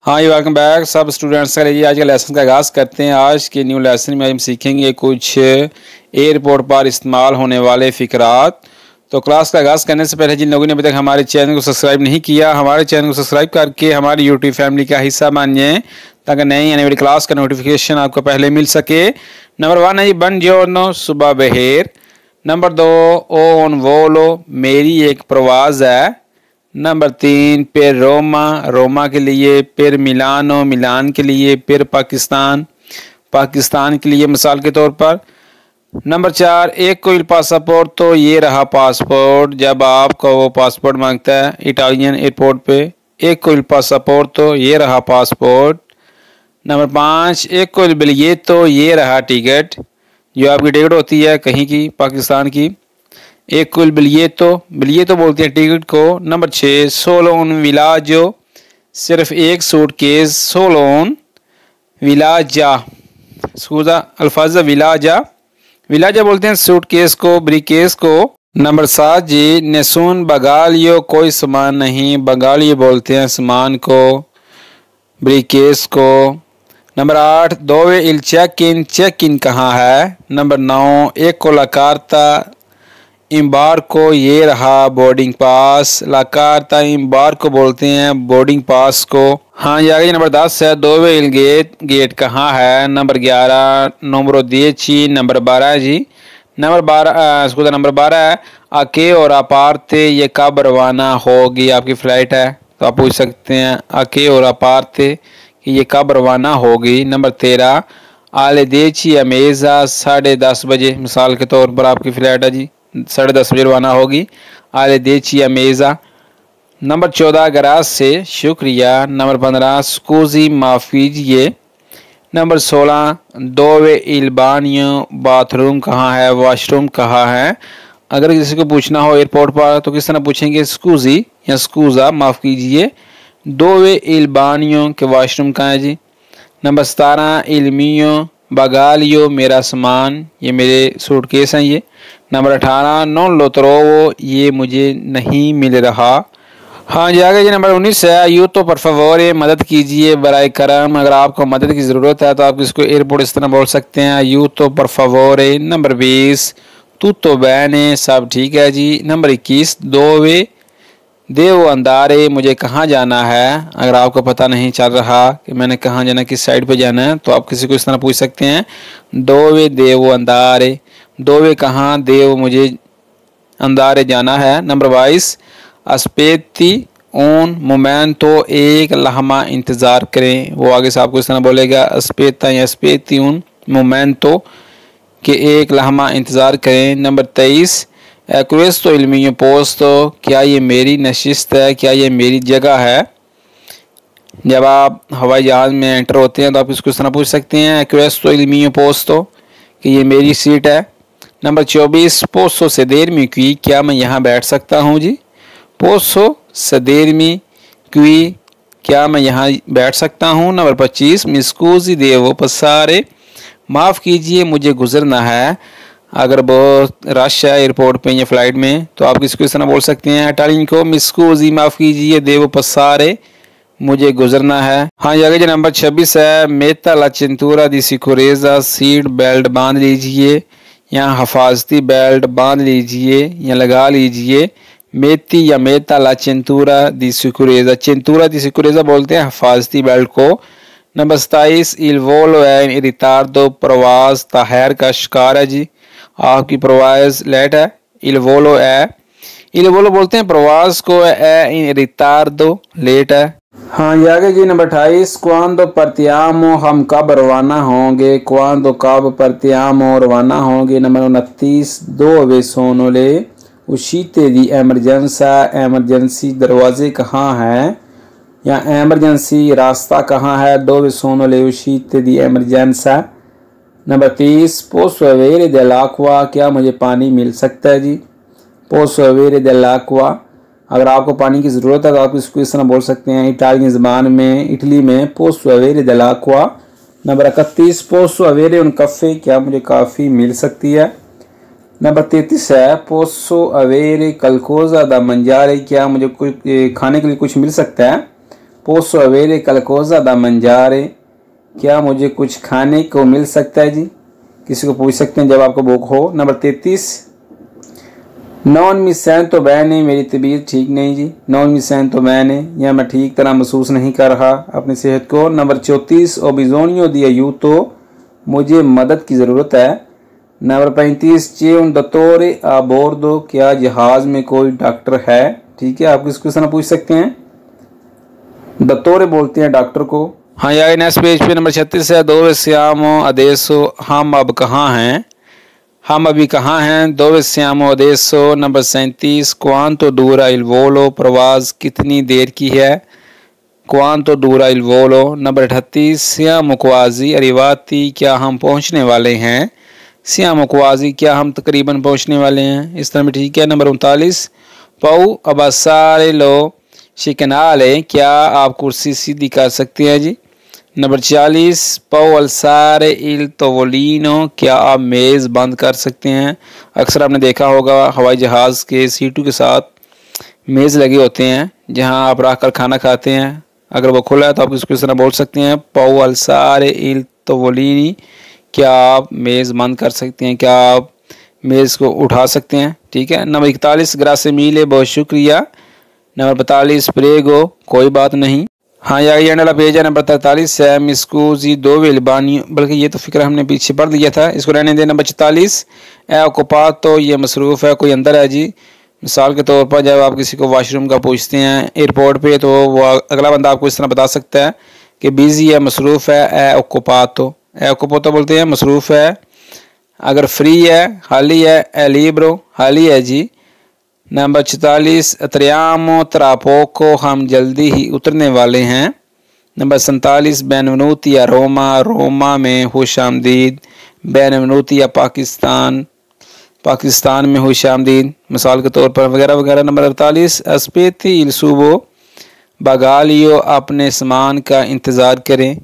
हाँ जी, welcome back सब students का। लीजिए आज के लेसन का आगाज़ करते हैं। आज के न्यू लेसन में हम सीखेंगे कुछ एयरपोर्ट पर इस्तेमाल होने वाले फ़िक्रात। तो क्लास का आगाज़ करने से पहले जिन लोगों ने अभी तक हमारे चैनल को सब्सक्राइब नहीं किया, हमारे चैनल को सब्सक्राइब करके हमारी यूट्यूब फैमिली का हिस्सा बनिए ताकि नई आने वाली क्लास का नोटिफिकेशन आपको पहले मिल सके। नंबर 1 है जी बंजियोर्नो, सुबह बहेर। नंबर 2 ओन वोलो, मेरी एक प्रवाज़ है। नंबर 3 पेर रोमा, रोमा के लिए। पेर मिलानो, मिलान के लिए। पेर पाकिस्तान, पाकिस्तान के लिए मिसाल के तौर पर। नंबर 4 एक कोई पासपोर्ट, तो ये रहा पासपोर्ट जब आपका वो पासपोर्ट मांगता है इटालियन एयरपोर्ट पे। एक कोई पासपोर्ट, तो ये रहा पासपोर्ट। नंबर 5 एक कोई बिलिये, तो ये रहा टिकट जो आपकी टिकट होती है कहीं की पाकिस्तान की। एक कुल बिलिये तो बोलते हैं टिकट को। नंबर 6 सोलोन विलाजो, सिर्फ एक सूटकेस। सोलोन विलाजा, स्कूजा अल्फाजा विलाजा, विलाजा बोलते हैं सूटकेस को, ब्रीकेस को। नंबर 7 जी नेसून बगालियो, कोई सामान नहीं। बगालियो बोलते हैं सामान को, ब्रीकेस को। नंबर 8 दोवे इल चेक इन, चेक इन कहाँ है। नंबर 9 एक को लाकारता इम्बार को, ये रहा बोर्डिंग पास। लाकारता इम्बार को बोलते हैं बोर्डिंग पास को। हाँ ये आगे नंबर 10 है दोवे इल गेट, गेट कहाँ है। Number 11 number 10। नंबर 12 जी नंबर 12 है आके और अपारते, ये कब रवाना होगी। आपकी फ़्लाइट है तो आप पूछ सकते हैं आके और अपारते कि ये कब रवाना होगी। नंबर 13 आले देची अमेज़ा, 10:30 बजे मिसाल के तौर पर आपकी फ़्लाइट है जी, 10:30 बजे रवाना होगी। आले देची अमेज़ा। नंबर 14 गराज से, शुक्रिया। नंबर 15 स्कूजी, माफ़ कीजिए। नंबर 16 दोवे इल बानियो, बाथरूम कहाँ है, वॉशरूम कहाँ है। अगर किसी को पूछना हो एयरपोर्ट पर तो किस तरह पूछेंगे, स्कूजी या स्कूज़ा, माफ़ कीजिए। दोवे इल बानियो के वॉशरूम कहाँ है जी। नंबर 17 इल्मियो बगालियो, मेरा सामान, ये मेरे सूटकेस हैं ये। नंबर 18 नॉन लोतरोवो, ये मुझे नहीं मिल रहा। हाँ जी आगे जी नंबर 19 है यू तो पर favore, मदद कीजिए बराए करम। अगर आपको मदद की ज़रूरत है तो आप इसको एयरपोर्ट इस तरह बोल सकते हैं यू तो पर favore। नंबर 20 tutto bene, सब ठीक है जी। नंबर 21 दोवे देव अंदारे, मुझे कहाँ जाना है। अगर आपको पता नहीं चल रहा कि मैंने कहाँ जाना, किस साइड पे जाना है, तो आप किसी को इस तरह पूछ सकते हैं दोवे देव अंदारे, दोवे कहाँ, देव मुझे अंदारे जाना है। नंबर 22 अस्पेती ऊन मोमेंटो, एक लम्हा इंतज़ार करें। वो आगे से आपको इस तरह बोलेगा अस्पेता या अस्पेती ऊन मोमेंटो, के एक लम्हा इंतज़ार करें। नंबर 23 एक्वेस्तो इल्मियो पोस्तो, क्या ये मेरी नशिस्त है, क्या ये मेरी जगह है। जब आप हवाई जहाज़ में एंटर होते हैं तो आप इसको इस तरह पूछ सकते हैं एक्वेस्तो इल्मियो पोस्तो, कि ये मेरी सीट है। नंबर 24 पोसो सदेरमी क्वी, क्या मैं यहाँ बैठ सकता हूँ जी। पोसो सदेरमी क्वी, क्या मैं यहाँ बैठ सकता हूँ। नंबर 25 मिस्कूजी देवो पसारे, माफ़ कीजिए मुझे गुजरना है। अगर बहुत रश है एयरपोर्ट पे या फ़्लाइट में तो आप किसको इस तरह बोल सकते हैं इटालियन को मिस्कूजी, माफ़ कीजिए, देवो पसारे, मुझे गुजरना है। हाँ ये आगे जो नंबर 26 है मेता ला चिंतूरा दी सिकुरेजा, सीट बेल्ट बांध लीजिए या हफाजती बेल्ट बांध लीजिए या लगा लीजिए। मेती या मेता ला चिंतूरा दी सिकुरेजा, चिंतूरा दी सिकुरेजा बोलते हैं हफाजती बेल्ट को। नंबर 27 इल वोलो है रितार्दो, प्रवास ताहर का शिकार है जी, आपकी प्रवास लेट है। इल वोलो है, इल वोलो बोलते हैं प्रवास को, इन रितार्दो लेट है। हाँ ये आगे जी नंबर 28 क्वांदो partiamo, हम कब रवाना होंगे। क्वांदो कब partiamo, रवाना होंगे। Number 29 dove sono le uscite di emergenza, emergency दरवाजे कहाँ हैं या एमरजेंसी रास्ता कहाँ है। dove sono le uscite di emergenza। Number 30 पोसो avere dell'acqua, क्या मुझे पानी मिल सकता है जी। पोसो avere dell'acqua, अगर आपको पानी की ज़रूरत है तो आप इसको इस तरह बोल सकते हैं इटालियन ज़बान में, इटली में पोसो avere dell'acqua। Number 31 पोसो avere un caffè, क्या मुझे काफ़ी मिल सकती है। नंबर 33 है पोसो avere qualcosa da mangiare, क्या मुझे कुछ खाने के लिए कुछ मिल सकता है। पोसो अवेरे कलकोजा दा मंजारे, क्या मुझे कुछ खाने को मिल सकता है जी? किसी को पूछ सकते हैं जब आपको भूख हो। नंबर 33, नॉन मी सैंतो बैने, मेरी तबीयत ठीक नहीं जी। नॉन मी सैंतो बैने, या मैं ठीक तरह महसूस नहीं कर रहा अपनी सेहत को। नंबर 34, ओबिजोनियो दिया यू, तो मुझे मदद की ज़रूरत है। नंबर 35, चे उन दतोरे आ बोर्दो, क्या जहाज़ में कोई डॉक्टर है? ठीक है, आप किस तरह पूछ सकते हैं? दतोरे बोलते हैं डॉक्टर को। हाँ यार, नेक्स्ट पेज पे नंबर 36 है, दो श्यामो अदेसो, हम अब कहाँ हैं? हम अभी कहाँ हैं? दो श्यामो अदेसो। नंबर 37, क्वांतो दूरा इल वोलो, प्रवास कितनी देर की है? क्वांतो दूरा इल वोलो। नंबर 38, सियामो क्वाजी अरिवाती, क्या हम पहुँचने वाले हैं? सियामो क्वाजी, क्या हम तकरीबन पहुँचने वाले हैं? इस तरह भी ठीक है। नंबर 39, पऊ अबासारे लो शिकनाले, क्या आप कुर्सी सीधी कर सकते हैं जी? नंबर 40, पऊ अलसारे इल तोवोलिनो, क्या आप मेज़ बंद कर सकते हैं? अक्सर आपने देखा होगा हवाई जहाज़ के सीटों के साथ मेज़ लगे होते हैं जहां आप रख कर खाना खाते हैं। अगर वो खुला है तो आप इसको इस तरह बोल सकते हैं, पऊ अलसारे इल तोवोलिनी, क्या आप मेज़ बंद कर सकते हैं? क्या आप मेज़ को उठा सकते हैं? ठीक है। नंबर 41, ग्रासे मीले, बहुत शुक्रिया। नंबर 42, प्रेगो, कोई बात नहीं। हाँ यार, ये वाला पेज है। नंबर 43 है, मिस्कूजी दो वेलबानी, बल्कि ये तो फिक्र हमने पीछे पढ़ लिया था, इसको रहने दें। नंबर 44, ए ओकुपात, तो ये मसरूफ़ है, कोई अंदर है जी। मिसाल के तौर पर जब आप किसी को वाशरूम का पूछते हैं एयरपोर्ट पे, तो वो अगला बंदा आपको इस तरह बता सकता है कि बिज़ी है, मसरूफ़ है। ए ओकुपात, तो ए ओकुपातो बोलते हैं मसरूफ़ है। अगर फ्री है, खाली है, ए लिब्रो, खाली है जी। नंबर 44, त्रियामो त्रापोको, हम जल्दी ही उतरने वाले हैं। नंबर 47, बेनवनूतिया रोमा, रोमा में खुश आमदीद। बेनवनूतिया पाकिस्तान, पाकिस्तान में खुश आमदीद, मिसाल के तौर पर, वगैरह वगैरह। नंबर 48, अस्पेती इलसूबो बगालियो, अपने सामान का इंतज़ार करें।